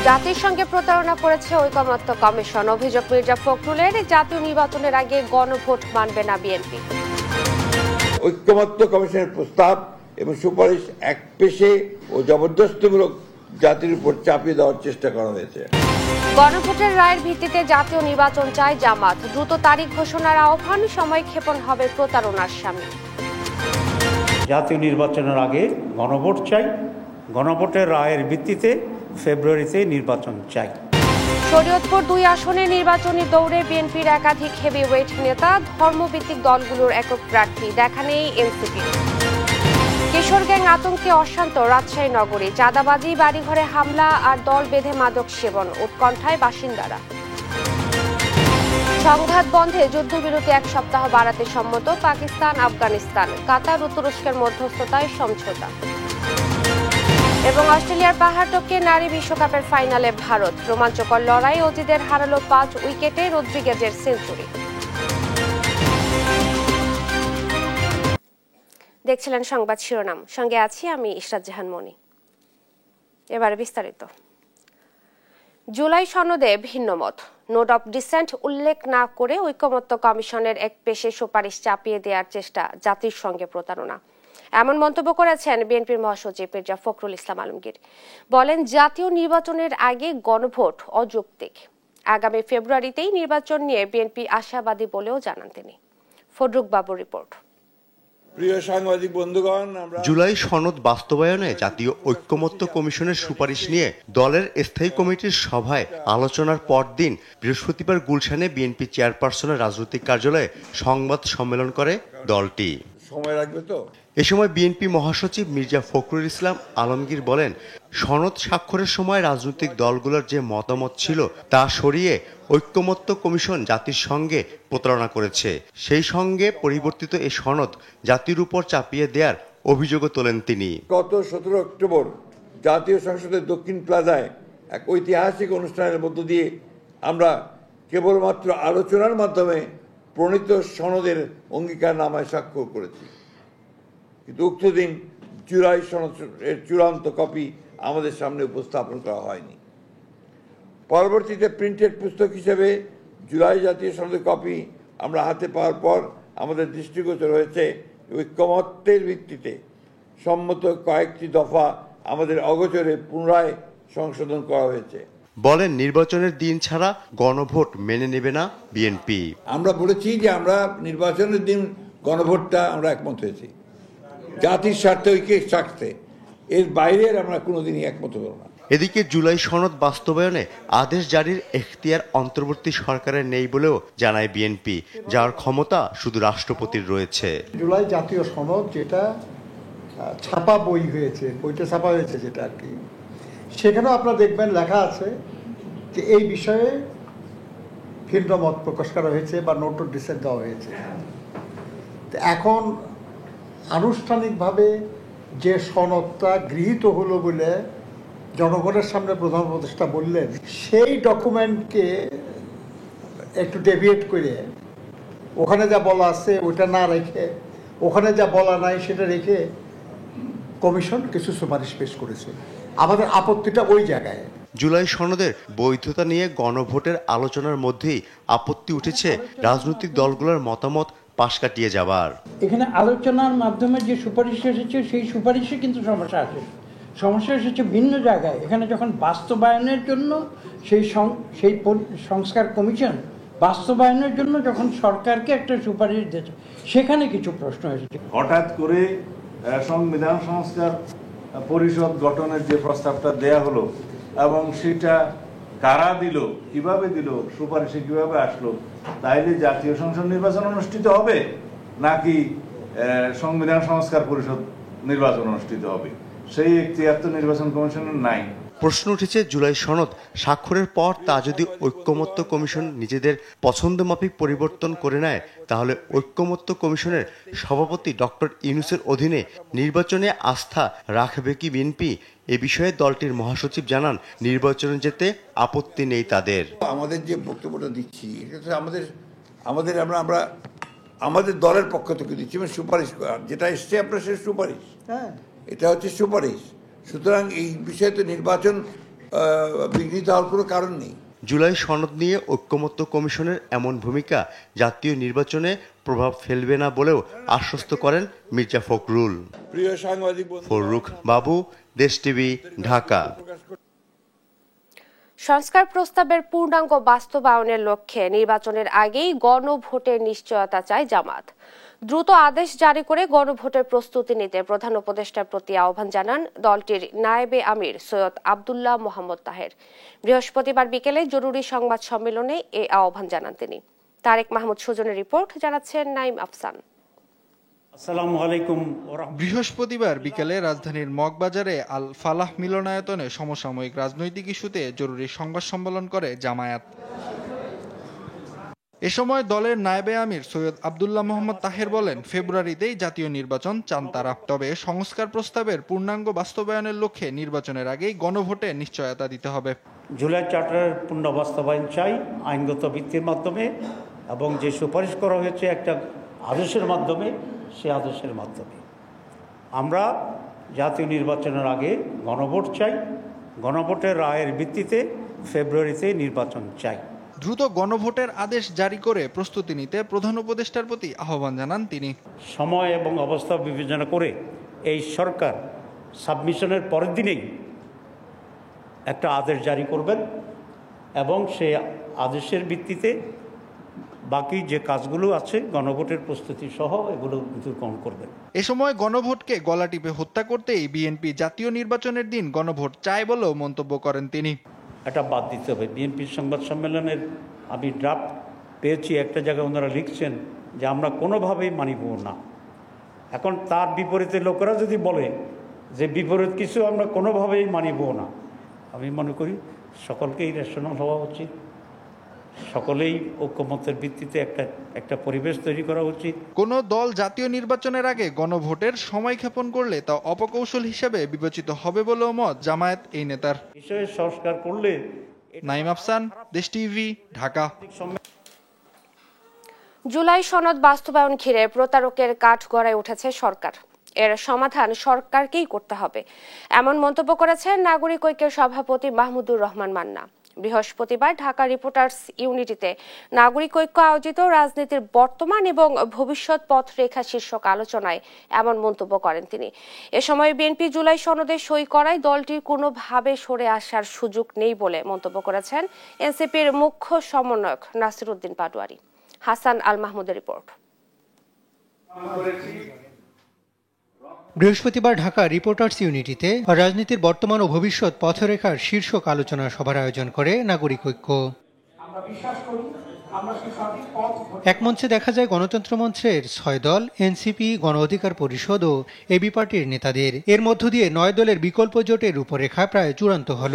জাতির সঙ্গে প্রতারণা করেছে ঐকমত্য কমিশন। অভিযোগ মির্জা ফখরুলের। জাতীয় নির্বাচনের আগে গণভোট মানবে না বিএনপি। ঐকমত্য কমিশনের প্রস্তাব এবং সুপারিশ একপেশে ও জবরদস্তিমূলক জাতির উপর চাপিয়ে দেওয়ার চেষ্টা করা হয়েছে। গণভোটের রায়ের ভিত্তিতে জাতীয় নির্বাচন চায় জামাত। দ্রুত তারিখ ঘোষণার আহ্বান। সময়ক্ষেপণ হবে প্রতারণার সামিল। জাতীয় নির্বাচনের আগে গণভোট চাই, গণভোটের রায়ের ভিত্তিতে ফেব্রুয়ারিতে নির্বাচন চাই। শরীয়তপুর 2 আসনে নির্বাচনী দৌড়ে বিএনপির একাধিক হেভিওয়েট নেতা। ধর্মভিত্তিক দলগুলোর একক প্রার্থী দেখা নেই এনসিপি। কিশোর গ্যাং আতঙ্কে অশান্ত রাজশাহী নগরী। চাঁদাবাজি, বাড়িঘরে হামলা আর দল বেঁধে মাদক সেবন। উৎকণ্ঠায় বাসিন্দারা। সংঘাত বন্ধে যুদ্ধবিরতি 1 সপ্তাহ বাড়াতে সম্মত পাকিস্তান, আফগানিস্তান। কাতার ও তুরস্কের মধ্যস্থতায় সমঝোতা। এবং অস্ট্রেলিয়ার পাহাড় টপকে নারী বিশ্বকাপের ফাইনালে ভারত। রোমাঞ্চকর লড়াই। অজিদের হারালো 5 উইকেটে রদ্রিগেজের সেঞ্চুরি। দেখছিলেন সংবাদ শিরোনাম, সঙ্গে আছি আমি ইশরাত জাহান মনি। এবারে বিস্তারিত। জুলাই সনদে ভিন্ন মত, নোট অফ ডিসেন্ট উল্লেখ না করে ঐকমত্য কমিশনের এক পেশে সুপারিশ চাপিয়ে দেওয়ার চেষ্টা জাতির সঙ্গে প্রতারণা, এমন মন্তব্য করেছেন বিএনপির মহাসচিব মির্জা ফখরুল ইসলাম আলমগীর। বলেন, জাতীয় নির্বাচনের আগে গণভোট অযৌক্তিক। আগামী ফেব্রুয়ারিতেই নির্বাচন নিয়ে বিএনপি আশাবাদী বলেও জানান তিনি। ফররুক বাবুর রিপোর্ট। প্রিয় সাংবাদিক বন্ধুগণ, জুলাই সনদ বাস্তবায়নে জাতীয় ঐকমত্য কমিশনের সুপারিশ নিয়ে দলের স্থায়ী কমিটির সভায় আলোচনার পরদিন বৃহস্পতিবার গুলশানে বিএনপি চেয়ারপারসনের রাজনৈতিক কার্যালয়ে সংবাদ সম্মেলন করে দলটি। সময় লাগবে তো। এ সময় বিএনপি মহাসচিব মির্জা ফখরুল ইসলাম আলমগীর বলেন, সনদ স্বাক্ষরের সময় রাজনৈতিক দলগুলোর যে মতামত ছিল তা সরিয়ে ঐকমত্য কমিশন জাতির সঙ্গে প্রতারণা করেছে। সেই সঙ্গে পরিবর্তিত এই সনদ জাতির উপর চাপিয়ে দেওয়ার অভিযোগও তোলেন তিনি। গত 17 অক্টোবর জাতীয় সংসদের দক্ষিণ প্লাজায় এক ঐতিহাসিক অনুষ্ঠানের মধ্য দিয়ে আমরা কেবলমাত্র আলোচনার মাধ্যমে প্রণীত সনদের অঙ্গীকারনামায় স্বাক্ষর করেছি, কিন্তু উক্ত দিন জুলাই সনদের চূড়ান্ত কপি আমাদের সামনে উপস্থাপন করা হয়নি। পরবর্তীতে প্রিন্টেড পুস্তক হিসেবে জুলাই জাতীয় সনদের কপি আমরা হাতে পাওয়ার পর আমাদের দৃষ্টিগোচর হয়েছে ঐকমত্যের ভিত্তিতে সম্মত কয়েকটি দফা আমাদের অগোচরে পুনরায় সংশোধন করা হয়েছে। বলেন, নির্বাচনের দিন ছাড়া গণভোট মেনে নেবে না বিএনপি। আমরা বলেছি যে আমরা নির্বাচনের দিন গণভোটটা আমরা একমত হয়েছি জাতির স্বার্থে, ঐক্যের স্বার্থে। এর বাইরে আমরা কোনোদিনই একমত হব না। এদিকে জুলাই সনদ বাস্তবায়নে আদেশ জারির এখতিয়ার অন্তর্বর্তী সরকারের নেই বলেও জানায় বিএনপি, যার ক্ষমতা শুধু রাষ্ট্রপতির রয়েছে। জুলাই জাতীয় সনদ যেটা ছাপা বই হয়েছে, বইটা ছাপা হয়েছে যেটা আর কি, সেখানেও আপনারা দেখবেন লেখা আছে যে এই বিষয়ে ভিন্ন মত প্রকাশ করা হয়েছে বা নোট অফ ডিসেন্ট দেওয়া হয়েছে। তো এখন আনুষ্ঠানিকভাবে যে সনদটা গৃহীত হলো বলে জনগণের সামনে প্রধান উপদেষ্টা বললেন, সেই ডকুমেন্টকে একটু ডেভিয়েট করে ওখানে যা বলা আছে ওটা না রেখে, ওখানে যা বলা নাই সেটা রেখে কমিশন কিছু সুপারিশ পেশ করেছে। আমাদের আপত্তিটা ওই জায়গায়। জুলাই সনদের বৈধতা নিয়ে গণভোটের আলোচনার মধ্যেই আপত্তি উঠেছে রাজনৈতিক দলগুলোর মতামত পাশ কাটিয়ে যাবার। এখানে আলোচনার মাধ্যমে যে সুপারিশ এসেছে সেই সুপারিশে কিন্তু সমস্যা এসেছে ভিন্ন জায়গায়। এখানে যখন বাস্তবায়নের জন্য সেই সংস্কার কমিশন বাস্তবায়নের জন্য যখন সরকারকে একটা সুপারিশ দিয়েছে, সেখানে কিছু প্রশ্ন এসেছে। হঠাৎ করে সংবিধান সংস্কার পরিষদ গঠনের যে প্রস্তাবটা দেয়া হলো এবং সেটা কারা দিল, কিভাবে দিল, সুপারিশে কিভাবে আসলো, তাইলে জাতীয় সংসদ নির্বাচন অনুষ্ঠিত হবে নাকি সংবিধান সংস্কার পরিষদ নির্বাচন অনুষ্ঠিত হবে, সেই এখতিয়ার তো নির্বাচন কমিশনের নাই। প্রশ্ন উঠেছে, জুলাই সনদ স্বাক্ষরের পর তা যদি ঐকমত্য কমিশন নিজেদের পছন্দ মাফিক পরিবর্তন করে নেয়, তাহলে ঐকমত্য কমিশনের সভাপতি ডক্টর ইউনূসের অধীনে নির্বাচনে আস্থা রাখবে কি বিএনপি? এ বিষয়ে দলটির মহাসচিব জানান, নির্বাচনে যেতে আপত্তি নেই তাদের। আমাদের যে বক্তব্যটা দিচ্ছি এটা আমাদের আমরা আমাদের দলের পক্ষ থেকে দিচ্ছি, মানে সুপারিশ যেটা এসছে আপনার সে সুপারিশ, এটা হচ্ছে সুপারিশ। সুতরাং এই বিষয়ে তো নির্বাচন বিঘ্নিত হওয়ার কোনো কারণ নেই। জুলাই সনদ নিয়ে ঐক্যমত্য কমিশনের এমন ভূমিকা জাতীয় নির্বাচনে প্রভাব ফেলবে না বলেও আশ্বস্ত করেন মির্জা ফখরুল। প্রিয় সাংবাদিক ফররুখ বাবু, দেশ টিভি, ঢাকা। সংস্কার প্রস্তাবের পূর্ণাঙ্গ বাস্তবায়নের লক্ষ্যে নির্বাচনের আগেই গণভোটের নিশ্চয়তা চায় জামাত। দ্রুত আদেশ জারি করে গণভোটের প্রস্তুতি নিতে প্রধান উপদেষ্টার প্রতি আহ্বান জানান দলটির নায়েবে আমির সৈয়দ আব্দুল্লাহ মোহাম্মদ তাহের। বৃহস্পতিবার বিকেলে জরুরি সংবাদ সম্মেলনে এই আহ্বান জানান তিনি। তারেক মাহমুদ সুজনের রিপোর্ট, জানাচ্ছেন নাইম আফসান। আসসালামু আলাইকুম। বৃহস্পতিবার বিকেলে রাজধানীর মগবাজারে আল ফালাহ মিলনায়তনে সমসাময়িক রাজনৈতিক ইস্যুতে জরুরি সংবাদ সম্মেলন করে জামায়াত। এ সময় দলের নায়েবে আমির সৈয়দ আব্দুল্লাহ মোহাম্মদ তাহের বলেন, ফেব্রুয়ারিতেই জাতীয় নির্বাচন চান তারা। তবে সংস্কার প্রস্তাবের পূর্ণাঙ্গ বাস্তবায়নের লক্ষ্যে নির্বাচনের আগেই গণভোটে নিশ্চয়তা দিতে হবে। জুলাই চার্টারের পূর্ণ বাস্তবায়ন চাই আইনগত ভিত্তির মাধ্যমে, এবং যে সুপারিশ করা হয়েছে একটা আদেশের মাধ্যমে, সে আদেশের মাধ্যমে আমরা জাতীয় নির্বাচনের আগে গণভোট চাই। গণভোটের রায়ের ভিত্তিতে ফেব্রুয়ারিতে নির্বাচন চাই। দ্রুত গণভোটের আদেশ জারি করে প্রস্তুতি নিতে প্রধান উপদেষ্টার প্রতি আহ্বান জানান তিনি। সময় এবং অবস্থা বিবেচনা করে এই সরকার সাবমিশনের পরের দিনেই একটা আদেশ জারি করবেন এবং সেই আদেশের ভিত্তিতে বাকি যে কাজগুলো আছে গণভোটের প্রস্তুতি সহ এগুলো গ্রহণ করবেন। এ সময় গণভোটকে গলা টিপে হত্যা করতেই বিএনপি জাতীয় নির্বাচনের দিন গণভোট চায় বলেও মন্তব্য করেন তিনি। এটা বাদ দিতে হবে। বিএনপির সংবাদ সম্মেলনের আমি ড্রাফট পেয়েছি, একটা জায়গায় ওনারা লিখছেন যে আমরা কোনোভাবেই মানিব না। এখন তার বিপরীতে লোকেরা যদি বলে যে বিপরীত কিছু আমরা কোনোভাবেই মানিব না, আমি মনে করি সকলকেই রেশনাল হওয়া উচিত, সকলেই ঐক্যমত্যের ভিত্তিতে একটা পরিবেশ তৈরি করা উচিত। কোনো দল জাতীয় নির্বাচনের আগে গণভোটের সময় ক্ষেপণ করলে তা অপকৌশল হিসেবে বিবেচিত হবে বলেও মত জামায়াত এই নেতার। বিষয়ে সংস্কার করলে। নাইম আফসান, দেশ টিভি, ঢাকা। জুলাই সনদ বাস্তবায়ন ঘিরে প্রতারকের কাঠগড়ায় উঠেছে সরকার। এর সমাধান সরকারকেই করতে হবে, এমন মন্তব্য করেছেন নাগরিক ঐক্যের সভাপতি মাহমুদুর রহমান মান্না। বৃহস্পতিবার ঢাকা রিপোর্টার্স ইউনিটিতে নাগরিক ঐক্য আয়োজিত রাজনীতির বর্তমান এবং ভবিষ্যৎ পথরেখা শীর্ষক আলোচনায় এমন মন্তব্য করেন তিনি। এ সময় বিএনপি জুলাই সনদে সই করায় দলটির কোনোভাবে সরে আসার সুযোগ নেই বলে মন্তব্য করেছেন এনসিপির মুখ্য সমন্বয়ক নাসিরউদ্দিন পাটোয়ারি। হাসান আল মাহমুদের রিপোর্ট। বৃহস্পতিবার ঢাকা রিপোর্টার্স ইউনিটিতে রাজনীতির বর্তমান ও ভবিষ্যৎ পথরেখার শীর্ষক আলোচনা সভার আয়োজন করে নাগরিক ঐক্য। এক মঞ্চে দেখা যায় গণতন্ত্র মঞ্চের 6 দল, এনসিপি, গণ অধিকার পরিষদ ও এবি পার্টির নেতাদের। এর মধ্য দিয়ে 9 দলের বিকল্প জোটের রূপরেখা প্রায় চূড়ান্ত হল।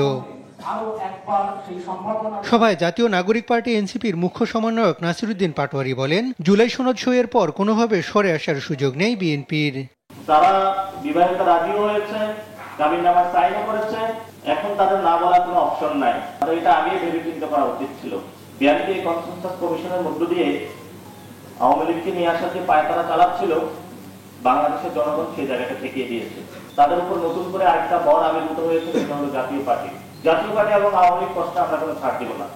সভায় জাতীয় নাগরিক পার্টি এনসিপির মুখ্য সমন্বয়ক নাসিরউদ্দিন পাটোয়ারি বলেন, জুলাই সনদ সইয়ের পর কোনোভাবে সরে আসার সুযোগ নেই বিএনপির। তারা বিবাহিত রাজিও হয়েছে, জামিননামা সাইনও করেছে, এখন তাদের না বলার কোনো অপশন নাই। এটা আগে ভেবে চিন্তা করা উচিত ছিল। বিএনপি এই কনসেনসাস কমিশনের মধ্য দিয়ে আওয়ামী লীগকে নিয়ে আসার যে পায়তারা চালাচ্ছিল, বাংলাদেশের জনগণ সেই জায়গাটা ঠেকিয়ে দিয়েছে। তাদের উপর নতুন করে আরেকটা বড় আবির্ভূত হয়েছে, সেটা হলো জাতীয় পার্টি। জাতীয় পার্টি এবং আওয়ামী লীগ প্রশ্নে আমরা কোনো ছাড় দিব না।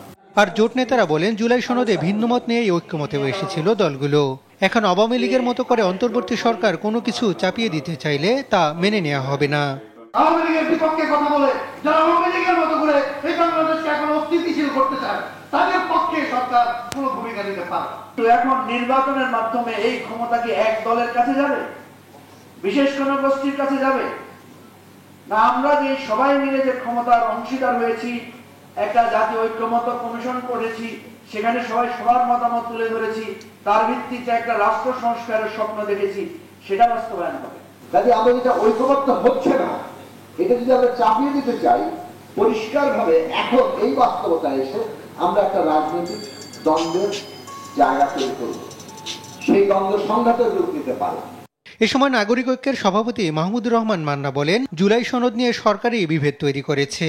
আর জোট নেতারা বলেন, জুলাই সনদে ভিন্নমত নিয়ে ঐক্যমতেও এসেছিল দলগুলো। এখন আওয়ামী লীগের মতো করে অন্তর্বর্তী সরকার কোনো কিছু চাপিয়ে দিতে চাইলে তা মেনে নেওয়া হবে না। আওয়ামী লীগের বিপক্ষে কথা বলে যারা আওয়ামী লীগের মতো করে এই বাংলাদেশকে এখন অস্থিতিশীল করতে চায়, তাদের পক্ষে সরকার কোনো ভূমিকা নিতে পারে। তো এখন নির্বাচনের মাধ্যমে এই ক্ষমতা কি এক দলের কাছে যাবে, বিশেষ কোনো গোষ্ঠীর কাছে যাবে না? আমরা যে সবাই মিলে যে ক্ষমতার অংশীদার হয়েছি, একটা জাতীয় ঐক্যমত্য কমিশন করেছি, সেখানে সবাই সবার মতামত তুলে ধরেছি, তার ভিত্তিতে একটা রাষ্ট্র সংস্কারের স্বপ্ন দেখেছি, সেটা বাস্তবায়ন হবে। কাজে আমরা যেটা ঐক্যমত্য হচ্ছে না, এটা যদি আমরা চাপিয়ে দিতে চাই, পরিষ্কারভাবে এখন এই বাস্তবতায় এসে আমরা একটা রাজনৈতিক দ্বন্দ্বের জায়গা তৈরি করব, সেই দ্বন্দ্ব সংঘাতের রূপ নিতে পারে। এ সময় নাগরিক ঐক্যের সভাপতি মাহমুদুর রহমান মান্না বলেন, জুলাই সনদ নিয়ে সরকারই বিভেদ তৈরি করেছে,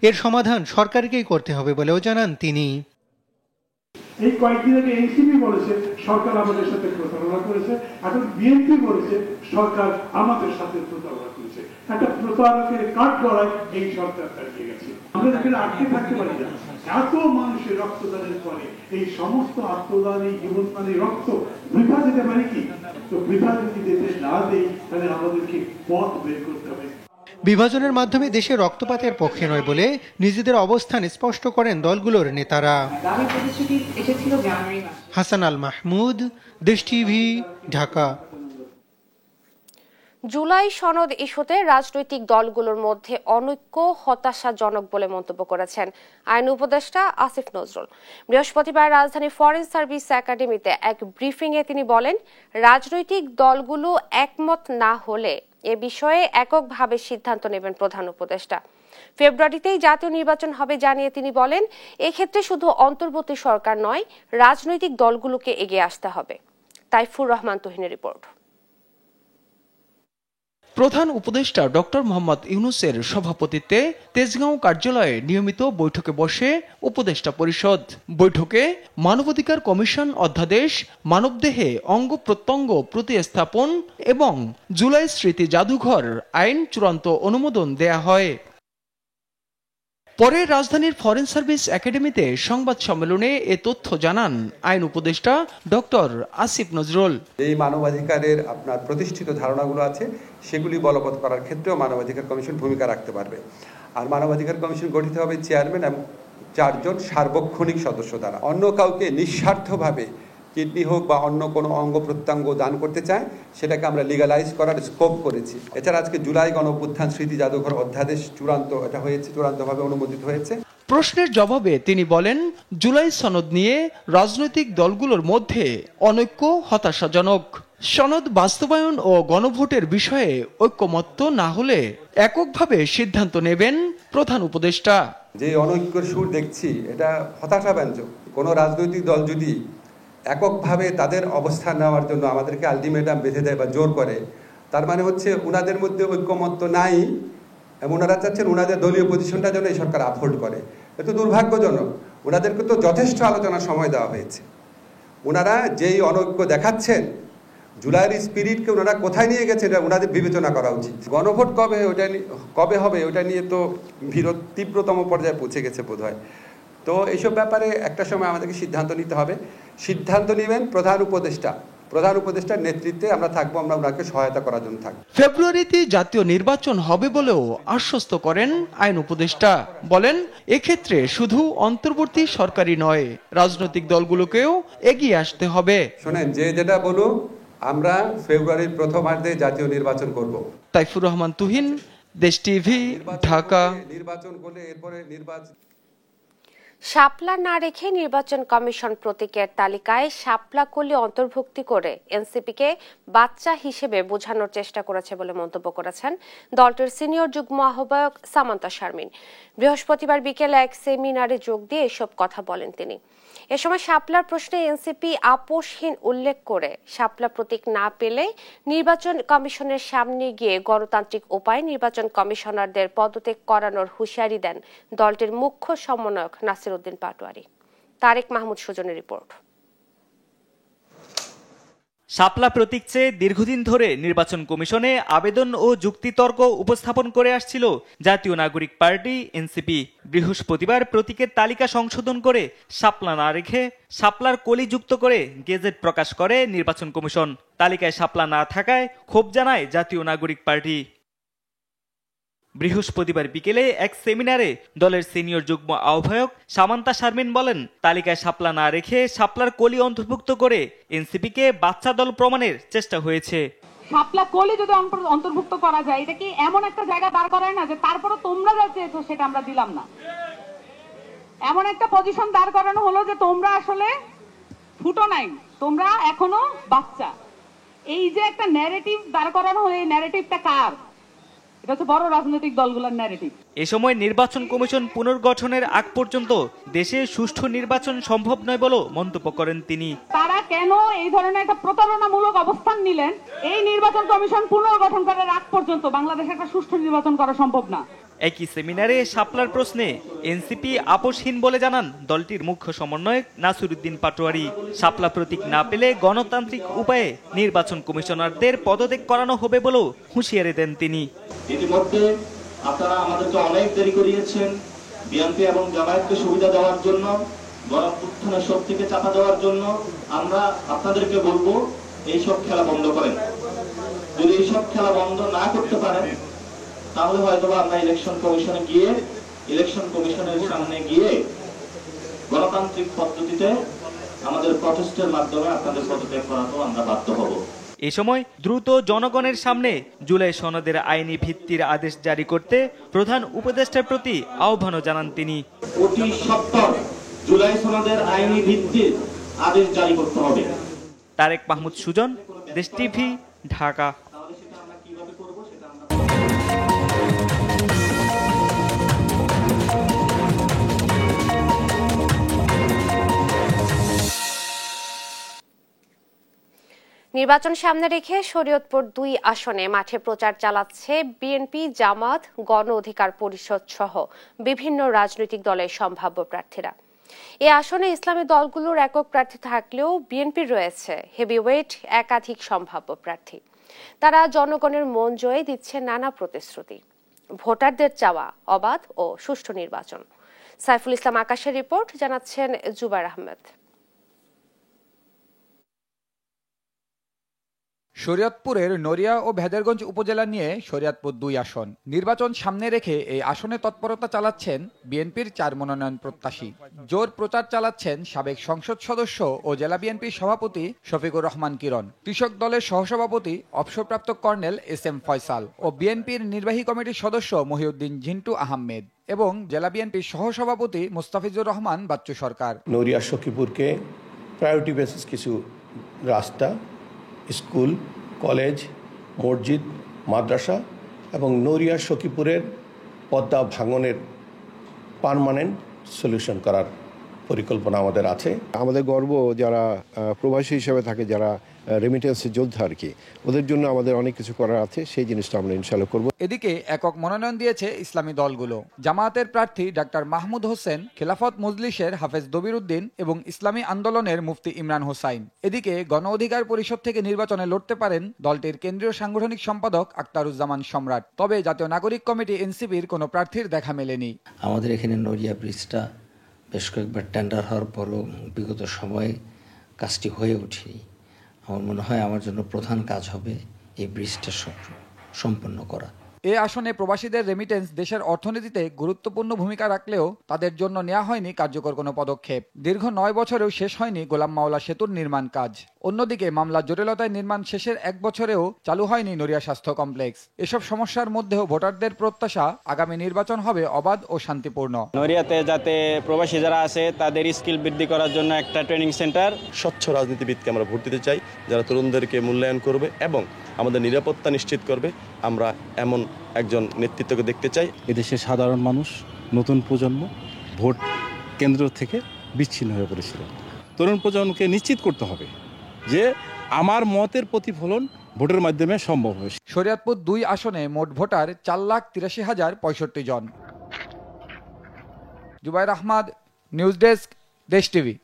এর সমাধান সরকারকেই করতে হবে বলেও জানান তিনি। এই কয়েকদিন আগে এনসিপি বলেছে সরকার আমাদের সাথে প্রতারণা করেছে, এখন বিএনপি বলেছে সরকার আমাদের সাথে প্রতারণা করেছে। একটা প্রতারকের কাঠগড়ায় এই সরকার দাঁড়িয়ে গেছে। আমরা এখানে আটকে থাকতে পারি না। এত মানুষের রক্তদানের পরে এই সমস্ত আত্মদান, এই জীবনদান, এই রক্ত বৃথা যেতে পারে কি? তো বৃথা যদি যেতে না দেই তাহলে আমাদেরকে পথ বের করতে হবে। বিভাজনের মাধ্যমে দেশে রক্তপাতের পক্ষে নয় বলে নিজেদের অবস্থান স্পষ্ট করেন দলগুলোর নেতারা। হাসান আল মাহমুদ, দেশ টিভি, ঢাকা। জুলাই সনদ ইস্যুতে রাজনৈতিক দলগুলোর মধ্যে অনৈক্য হতাশাজনক বলে মন্তব্য করেছেন আইন উপদেষ্টা আসিফ নজরুল। বৃহস্পতিবার রাজধানীর ফরেন সার্ভিস একাডেমিতে এক ব্রিফিংয়ে তিনি বলেন, রাজনৈতিক দলগুলো একমত না হলে এ বিষয়ে এককভাবে সিদ্ধান্ত নেবেন প্রধান উপদেষ্টা। ফেব্রুয়ারিতেই জাতীয় নির্বাচন হবে জানিয়ে তিনি বলেন, এক্ষেত্রে শুধু অন্তর্বর্তী সরকার নয়, রাজনৈতিক দলগুলোকে এগিয়ে আসতে হবে। তাইফুর রহমান তুহিনের রিপোর্ট। প্রধান উপদেষ্টা ডক্টর মোহাম্মদ ইউনূসের সভাপতিত্বে তেজগাঁও কার্যালয়ে নিয়মিত বৈঠকে বসে উপদেষ্টা পরিষদ। বৈঠকে মানবাধিকার কমিশন অধ্যাদেশ, মানবদেহে অঙ্গ প্রত্যঙ্গ প্রতিস্থাপন এবং জুলাই স্মৃতি জাদুঘর আইন চূড়ান্ত অনুমোদন দেয়া হয়। পরে রাজধানীর ফরেন সার্ভিস একাডেমিতে সংবাদ সম্মেলনে এ তথ্য জানান আইন উপদেষ্টা ডক্টর আসিফ নজরুল। এই মানবাধিকারের আপনার প্রতিষ্ঠিত ধারণাগুলো আছে, সেগুলি বলবৎ করার ক্ষেত্রেও মানবাধিকার কমিশন ভূমিকা রাখতে পারবে। আর মানবাধিকার কমিশন গঠিত হবে চেয়ারম্যান এবং 4 জন সার্বক্ষণিক সদস্য দ্বারা। অন্য কাউকে নিঃস্বার্থভাবে কিডনি হোক বা অন্য কোনো অঙ্গ প্রত্যঙ্গ দান করতে চায়, সেটাকে আমরা লিগালাইজ করার স্কোপ করেছি। এছাড়া আজকে জুলাই গণঅভ্যুত্থান স্মৃতি জাদুঘর অধ্যাদেশ চূড়ান্তভাবে অনুমোদিত হয়েছে। প্রশ্নের জবাবে তিনি বলেন, জুলাই সনদ নিয়ে রাজনৈতিক দলগুলোর মধ্যে অনৈক্য হতাশাজনক। সনদ বাস্তবায়ন ও গণভোটের বিষয়ে ঐক্যমত্য না হলে এককভাবে সিদ্ধান্ত নেবেন প্রধান উপদেষ্টা। যে অনৈক্যের সুর দেখছি, এটা হতাশাব্যঞ্জক। কোনো রাজনৈতিক দল যদি এককভাবে তাদের অবস্থান নেওয়ার জন্য আমাদেরকে আলটিমেটাম বেঁধে দেয় বা জোর করে, তার মানে হচ্ছে উনাদের মধ্যে ঐক্যমত্য নাই এবং ওনারা চাচ্ছেন উনাদের দলীয় পজিশনটা যেন এই সরকার আপহোল্ড করে। এটা দুর্ভাগ্যজনক। ওনাদেরকে তো যথেষ্ট আলোচনার সময় দেওয়া হয়েছে। ওনারা যেই অনৈক্য দেখাচ্ছেন, জুলাইয়ের স্পিরিটকে ওনারা কোথায় নিয়ে গেছে এটা ওনাদের বিবেচনা করা উচিত। গণভোট কবে হবে ওটা নিয়ে তো বিরোধ তীব্রতম পর্যায়ে পৌঁছে গেছে বোধ হয়। তো এইসব ব্যাপারে একটা সময় আমাদেরকে সিদ্ধান্ত নিতে হবে। সিদ্ধান্ত নেবেন প্রধান উপদেষ্টার নেতৃত্বে আমরা থাকবো, আমরা ওনাকে সহায়তা করার জন্য থাকবো। ফেব্রুয়ারিতে জাতীয় নির্বাচন হবে বলেও আশ্বস্ত করেন আইন উপদেষ্টা। বলেন, এক্ষেত্রে শুধু অন্তর্বর্তী সরকারই নয়, রাজনৈতিক দলগুলোকেও এগিয়ে আসতে হবে। শোনেন, যেটা বলুন, আমরা ফেব্রুয়ারির প্রথমার্ধে জাতীয় নির্বাচন করব। তাইফুর রহমান তুহিন, দেশ টিভি, ঢাকা। নির্বাচন করলে এরপরে নির্বাচন শাপলা না রেখে নির্বাচন কমিশন প্রতীকের তালিকায় শাপলা কলি অন্তর্ভুক্তি করে এনসিপিকে বাচ্চা হিসেবে বোঝানোর চেষ্টা করেছে বলে মন্তব্য করেছেন দলটির সিনিয়র যুগ্ম আহ্বায়ক সামান্তা শারমিন। বৃহস্পতিবার বিকেলে এক সেমিনারে যোগ দিয়ে এসব কথা বলেন তিনি। এ সময় শাপলার প্রশ্নে এনসিপি আপোষহীন উল্লেখ করে শাপলা প্রতীক না পেলে নির্বাচন কমিশনের সামনে গিয়ে গণতান্ত্রিক উপায়ে নির্বাচন কমিশনারদের পদত্যাগ করানোর হুঁশিয়ারি দেন দলটির মুখ্য সমন্বয়ক নাসির উদ্দিন পাটোয়ারি। তারেক মাহমুদ সুজনের রিপোর্ট। শাপলা প্রতীক চেয়ে দীর্ঘদিন ধরে নির্বাচন কমিশনে আবেদন ও যুক্তিতর্ক উপস্থাপন করে আসছিল জাতীয় নাগরিক পার্টি এনসিপি। বৃহস্পতিবার প্রতীকের তালিকা সংশোধন করে শাপলা না রেখে শাপলার কলি যুক্ত করে গেজেট প্রকাশ করে নির্বাচন কমিশন। তালিকায় শাপলা না থাকায় ক্ষোভ জানায় জাতীয় নাগরিক পার্টি। বৃহস্পতিবার বিকেলে এক সেমিনারে দলের সিনিয়র যুগ্ম আহ্বায়ক সামান্তা শারমিন বলেন, তালিকায় শাপলা না রেখে শাপলার কলি অন্তর্ভুক্ত করে এনসিপিকে বাচ্চা দল প্রমাণের চেষ্টা হয়েছে। শাপলা কলি যদি অন্তর্ভুক্ত করা যায়, এটা কি এমন একটা জায়গা দাঁড় করায় না যে তারপরে তোমরা যা চেয়েছো সেটা আমরা দিলাম না। এমন একটা পজিশন দাঁড় করানো হলো যে তোমরা আসলে ফুটো নাই, তোমরা এখনো বাচ্চা। এই যে একটা ন্যারেটিভ দাঁড় করানো হলো, এই ন্যারেটিভটা কার? এটা তো বড় রাজনৈতিক দলগুলোর ন্যারেটিভ। এ সময় নির্বাচন কমিশন পুনর্গঠনের আগ পর্যন্ত দেশে সুষ্ঠু নির্বাচন সম্ভব নয় বলে মন্তব্য করেন তিনি। তারা কেন এই ধরনের একটা প্রতারণামূলক অবস্থান নিলেন? এই নির্বাচন কমিশন পুনর্গঠন করার আগ পর্যন্ত বাংলাদেশে একটা সুষ্ঠু নির্বাচন করা সম্ভব না। একই সেমিনারে শাপলার প্রশ্নে এনসিপি আপোষহীন বলে জানান দলটির মুখ্য সমন্বয়ক নাসির উদ্দিন পাটোয়ারি। শাপলা প্রতীক না পেলে গণতান্ত্রিক উপায়ে নির্বাচন কমিশনারদের পদত্যাগ করানো হবে বলেও হুঁশিয়ারি দেন তিনি। ইতিমধ্যে আপনারা আমাদেরকে অনেক দেরি করিয়েছেন, বিএনপি এবং জামায়াতকে সুবিধা দেওয়ার জন্য, গণঅভ্যুত্থানের শক্তিকে চাপা দেওয়ার জন্য আমরা আপনাদেরকে বলবো এইসব খেলা বন্ধ করেন। যদি এইসব খেলা বন্ধ না করতে পারেন তাহলে হয়তো আমরা ইলেকশন কমিশনের সামনে গিয়ে গণতান্ত্রিক পদ্ধতিতে আমাদের প্রটেস্টের মাধ্যমে আপনাদের পদত্যাগ করাতেও আমরা বাধ্য হব। এ সময় দ্রুত জনগণের সামনে জুলাই সনদের আইনি ভিত্তির আদেশ জারি করতে প্রধান উপদেষ্টার প্রতি আহ্বানও জানান তিনি। অতি সত্বর জুলাই সনদের আইনি ভিত্তির আদেশ জারি করতে হবে। তারেক মাহমুদ সুজন, দেশ টিভি, ঢাকা। নির্বাচন সামনে রেখে শরীয়তপুর ২ আসনে মাঠে প্রচার চালাচ্ছে বিএনপি, জামাত, গণ অধিকার পরিষদ সহ বিভিন্ন রাজনৈতিক দলের সম্ভাব্য প্রার্থীরা। এ আসনে ইসলামী দলগুলোর একক প্রার্থী থাকলেও বিএনপির রয়েছে হেভিওয়েট একাধিক সম্ভাব্য প্রার্থী। তারা জনগণের মন জয়ে দিচ্ছে নানা প্রতিশ্রুতি। ভোটারদের চাওয়া অবাধ ও সুষ্ঠু নির্বাচন। সাইফুল ইসলাম আকাশের রিপোর্ট, জানাচ্ছেন জুবাইর আহমেদ। শরীয়তপুরের নড়িয়া ও ভেদেরগঞ্জ উপজেলা নিয়ে শরীয়তপুর ২ আসন নির্বাচন সামনে রেখে এই আসনে তৎপরতা চালাচ্ছেন বিএনপির ৪ মনোনয়ন প্রত্যাশী। জোর প্রচার চালাচ্ছেন সাবেক সংসদ সদস্য ও জেলা বিএনপির সভাপতি শফিকুর রহমান কিরণ, কৃষক দলের সহসভাপতি অবসরপ্রাপ্ত কর্নেল SM ফয়সাল ও বিএনপির নির্বাহী কমিটির সদস্য মহিউদ্দিন ঝিন্টু আহমেদ এবং জেলা বিএনপির সহসভাপতি মুস্তাফিজুর রহমান বাচ্চু সরকার। নড়িয়া সখীপুরকে প্রায়োরিটি বেসিস কিছু রাস্তা, স্কুল, কলেজ, মসজিদ, মাদ্রাসা এবং নড়িয়া সখীপুরের পদ্মা ভাঙনের পার্মানেন্ট সলিউশন করার পরিকল্পনা আমাদের আছে। আমাদের গর্ব যারা প্রবাসী হিসেবে থাকে, যারা রেমিটেন্সের যোদ্ধা আর কি, ওদের জন্য আমাদের অনেক কিছু করার আছে, সেই জিনিসটা আমরা ইনশাআল্লাহ করব। এদিকে একক মনোনয়ন দিয়েছে ইসলামী দলগুলো। জামায়াতের প্রার্থী ডাক্তার মাহমুদ হোসেন, খেলাফত মজলিসের হাফেজ দবির উদ্দিন এবং ইসলামী আন্দোলনের মুফতি ইমরান হোসাইন। এদিকে গণ অধিকার পরিষদ থেকে নির্বাচনে লড়তে পারেন দলটির কেন্দ্রীয় সাংগঠনিক সম্পাদক আক্তারুজ্জামান সম্রাট। তবে জাতীয় নাগরিক কমিটি NCPর কোনো প্রার্থীর দেখা মেলেনি। আমাদের এখানে নড়িয়া ব্রিজটা বেশ কয়েকবার টেন্ডার হওয়ার পরও বিগত সময়ে কাজটি হয়ে ওঠেনি। আমার মনে হয় আমার জন্য প্রধান কাজ হবে এই ব্রিজটা সম্পন্ন করা। এ আসনে প্রবাসীদের রেমিটেন্স দেশের অর্থনীতিতে গুরুত্বপূর্ণ ভূমিকা রাখলেও তাদের জন্য নেওয়া হয়নি কার্যকর কোনো পদক্ষেপ। দীর্ঘ ৯ বছরেও শেষ হয়নি গোলাম মাওলা সেতুর নির্মাণ কাজ। অন্যদিকে মামলা জটিলতায় নির্মাণ শেষের ১ বছরেও চালু হয়নি নড়িয়া স্বাস্থ্য কমপ্লেক্স। এসব সমস্যার মধ্যেও ভোটারদের প্রত্যাশা আগামী নির্বাচন হবে অবাধ ও শান্তিপূর্ণ। নড়িয়াতে যাতে প্রবাসী যারা আছে তাদের স্কিল বৃদ্ধি করার জন্য একটা ট্রেনিং সেন্টার। স্বচ্ছ রাজনীতিবিদকে আমরা ভোট দিতে চাই, যারা তরুণদেরকে মূল্যায়ন করবে এবং আমাদের নিরাপত্তা নিশ্চিত করবে। আমরা এমন একজন নেতৃত্বকে দেখতে চাই। এদেশের সাধারণ মানুষ, নতুন প্রজন্ম ভোট কেন্দ্র থেকে বিচ্ছিন্ন হয়ে পড়েছিল। তরুণ প্রজন্মকে নিশ্চিত করতে হবে যে আমার মতের প্রতিফলন ভোটের মাধ্যমে সম্ভব হবে। শরীয়তপুর ২ আসনে মোট ভোটার ৪,৮৩,০৬৫ জন। জুবাইর আহমদ, নিউজ ডেস্ক, দেশ টিভি।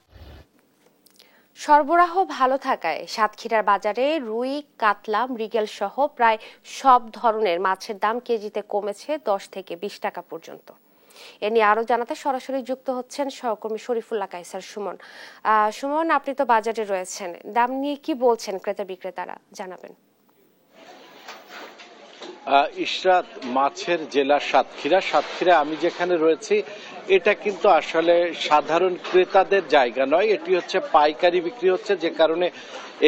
সরবরাহ ভালো থাকায় সাতক্ষীরার বাজারে রুই, কাতলা, মৃগেল সহ প্রায় সব ধরনের মাছের দাম কেজিতে কমেছে ১০ থেকে ২০ টাকা পর্যন্ত। এ নিয়ে আরো জানাতে সরাসরি যুক্ত হচ্ছেন সহকর্মী শরীফুল্লাহ কায়সার সুমন। সুমন, আপনি তো বাজারে রয়েছেন, দাম নিয়ে কি বলছেন ক্রেতা বিক্রেতারা, জানাবেন। ইশরাত, মাছের জেলা সাতক্ষীরা আমি যেখানে রয়েছি এটা কিন্তু আসলে সাধারণ ক্রেতাদের জায়গা নয়, এটি হচ্ছে পাইকারি বিক্রি হচ্ছে, যে কারণে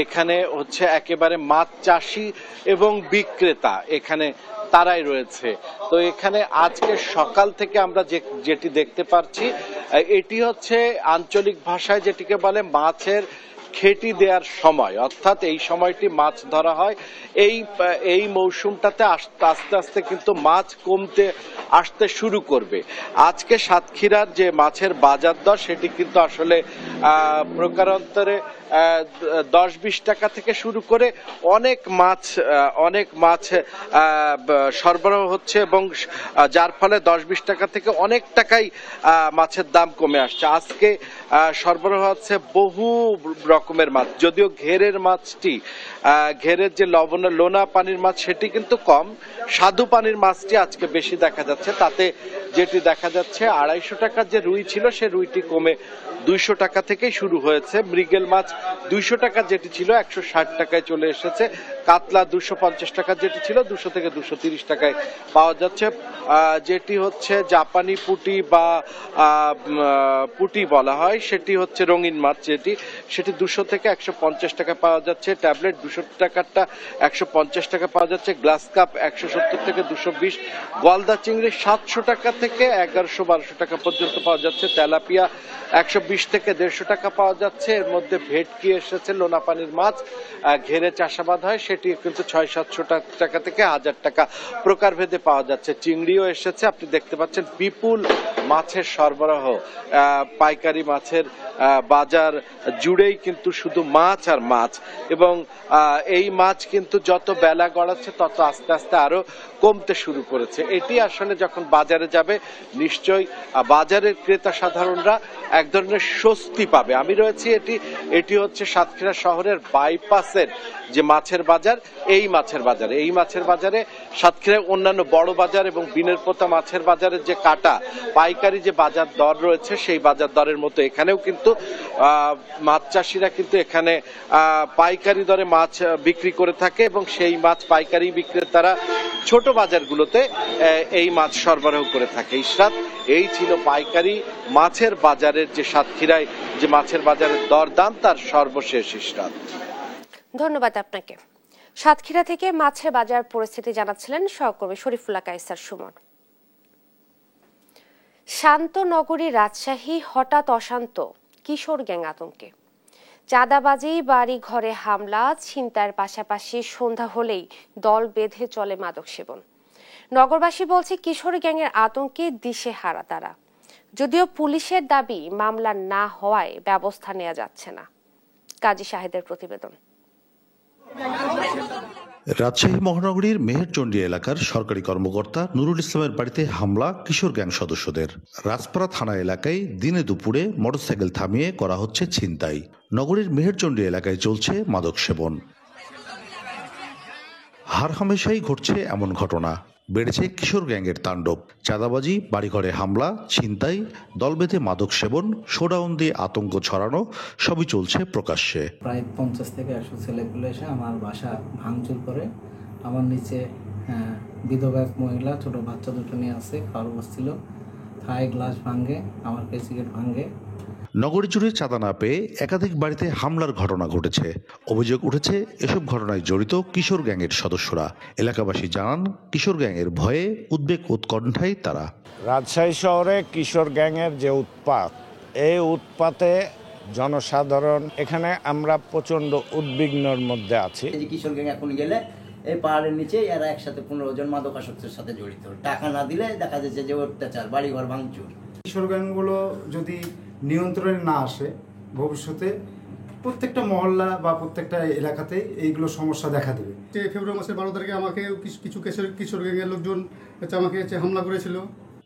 এখানে হচ্ছে একেবারে মাছ চাষি এবং বিক্রেতা এখানে তারাই রয়েছে। তো এখানে আজকে সকাল থেকে আমরা যেটি দেখতে পাচ্ছি এটি হচ্ছে আঞ্চলিক ভাষায় যেটিকে বলে মাছের খেটি দেওয়ার সময়, অর্থাৎ এই সময়টি মাছ ধরা হয়। এই মৌসুমটাতে আস্তে আস্তে কিন্তু মাছ কমতে আসতে শুরু করবে। আজকে সাতক্ষীরার যে মাছের বাজার দর সেটি কিন্তু আসলে প্রকারান্তরে 10-20 টাকা থেকে শুরু করে অনেক মাছ সরবরাহ হচ্ছে এবং যার ফলে 10-20 টাকা থেকে অনেক টাকাই মাছের দাম কমে আসছে। আজকে সরবরাহ হচ্ছে বহু রকমের মাছ, যদিও ঘেরের মাছটি ঘেরের যে লোনা পানির মাছ সেটি কিন্তু কম, স্বাদু পানির মাছটি আজকে বেশি দেখা যাচ্ছে। তাতে যেটি দেখা যাচ্ছে 250 টাকার যে রুই ছিল সে রুইটি কমে 200 টাকা থেকেই শুরু হয়েছে। মৃগেল মাছ 200 টাকা যেটি ছিল 160 টাকায় চলে এসেছে। কাতলা 250 টাকা যেটি ছিল 200 থেকে 230 টাকায় পাওয়া যাচ্ছে। যেটি হচ্ছে জাপানি পুঁটি বা পুঁটি বলা হয়, সেটি হচ্ছে রঙিন মাছ, সেটি 200 থেকে 150 টাকা পাওয়া যাচ্ছে। ট্যাবলেট 200 টাকারটা 150 টাকা পাওয়া যাচ্ছে। গ্লাস কাপ 170 থেকে 220। গলদা চিংড়ি 700 টাকা থেকে 1100-1200 টাকা পর্যন্ত পাওয়া যাচ্ছে। তেলাপিয়া 120 থেকে 150 টাকা পাওয়া যাচ্ছে। এর মধ্যে ভেটকি এসেছে, লোনা পানির মাছ, ঘেরে চাষাবাদ হয়, সেটি কিন্তু 600-700 টাকা থেকে 1000 টাকা প্রকারভেদে পাওয়া যাচ্ছে। চিংড়িও এসেছে, আপনি দেখতে পাচ্ছেন বিপুল মাছের সরবরাহ। পাইকারি মাছের বাজার জুড়েই কিন্তু শুধু মাছ আর মাছ, এবং এই মাছ কিন্তু যত বেলা গড়াচ্ছে তত আস্তে আস্তে আরো কমতে শুরু করেছে। এটি আসলে যখন বাজারে যাবে নিশ্চয়ই বাজারের ক্রেতা সাধারণরা এক ধরনের স্বস্তি পাবে। আমি রয়েছি, এটি হচ্ছে সাতক্ষীরা শহরের বাইপাসের যে মাছের বাজার, এই মাছের বাজারে সাতক্ষীরার অন্যান্য বড় বাজার এবং বিনের পোতা মাছের বাজারের যে কাটা পাইকারি যে বাজার দর রয়েছে সেই বাজার দরের মতো এখানেও কিন্তু মাছ চাষিরা কিন্তু এখানে পাইকারি দরে মাছ বিক্রি করে থাকে এবং সেই মাছ পাইকারি বিক্রেতারা ছোট বাজারগুলোতে এই মাছ সরবরাহ করে থাকে। ইশরাত, এই ছিল পাইকারি মাছের বাজারের যে সাতক্ষীরায় যে মাছের বাজারের দরদাম তার সর্বশেষ। ইশরাত, ধন্যবাদ আপনাকে। সাতক্ষীরা থেকে মাছের বাজার পরিস্থিতি জানাচ্ছিলেন সহকর্মী শরীফুল্লাহ কায়সার সুমন। শান্ত নগরী রাজশাহী হঠাৎ অশান্ত, কিশোর গ্যাং আতঙ্কে। চাঁদাবাজি, বাড়ি ঘরে হামলা, ছিনতাইয়ের পাশাপাশি সন্ধ্যা হলেই দল বেঁধে চলে মাদক সেবন। নগরবাসী বলছে কিশোর গ্যাংয়ের আতঙ্কে দিশেহারা তারা। যদিও পুলিশের দাবি মামলা না হওয়ায় ব্যবস্থা নেওয়া যাচ্ছে না। কাজী শাহেদের প্রতিবেদন। রাজশাহী মহানগরীর মেহেরচণ্ডী এলাকার সরকারি কর্মকর্তা নুরুল ইসলামের বাড়িতে হামলা কিশোর গ্যাং সদস্যদের। রাজপাড়া থানা এলাকায় দিনে দুপুরে মোটরসাইকেল থামিয়ে করা হচ্ছে ছিনতাই। নগরীর মেহেরচণ্ডী এলাকায় চলছে মাদক সেবন। হারহামেশাই ঘটছে এমন ঘটনা। বেড়েছে কিশোর গ্যাংয়ের তাণ্ডব। চাঁদাবাজি, বাড়িঘরে হামলা, ছিনতাই, দল বেঁধে মাদক সেবন, শোডাউন দিয়ে আতঙ্ক ছড়ানো সবই চলছে প্রকাশ্যে। প্রায় 50 থেকে 100 ছেলেগুলো এসে আমার বাসা ভাঙচুর করে। আমার নিচে বিধবা এক মহিলা ছোট বাচ্চা দুটো নিয়ে আসে, খাওয়ার বসছিল, থায় গ্লাস ভাঙে, আমার সিগারেট ভাঙে। নগরী জুড়ে চাঁদা না পেয়ে একাধিক বাড়িতে হামলার ঘটনা ঘটেছে। অভিযোগ উঠেছে এসব ঘটনায় জড়িত কিশোর গ্যাংয়ের সদস্যরা। এলাকাবাসী জানান, কিশোর গ্যাংয়ের ভয়ে উদ্বেগ উৎকণ্ঠায় তারা। রাজশাহী শহরে কিশোর গ্যাংয়ের যে উৎপাত, এই উৎপাতে জনসাধারণ এখানে আমরা প্রচন্ড উদ্বিগ্নর মধ্যে আছি। কিশোর গ্যাং এখন গেলে এই পাহাড়ের নিচে এরা একসাথে 15 জন মাদকাসক্তের সাথে জড়িত। টাকা না দিলে দেখা যাচ্ছে যে অত্যাচার, বাড়িঘর ভাঙচুর। কিশোর গ্যাংগুলো যদি নিয়ন্ত্রণে না আসে, ভবিষ্যতে প্রত্যেকটা মহল্লা বা প্রত্যেকটা এলাকাতে এইগুলো সমস্যা দেখা দেবে। ফেব্রুয়ারি মাসের 12 তারিখে আমাকে কিছু কিশোর গ্যাংয়ের লোকজন আমাকে হামলা করেছিল।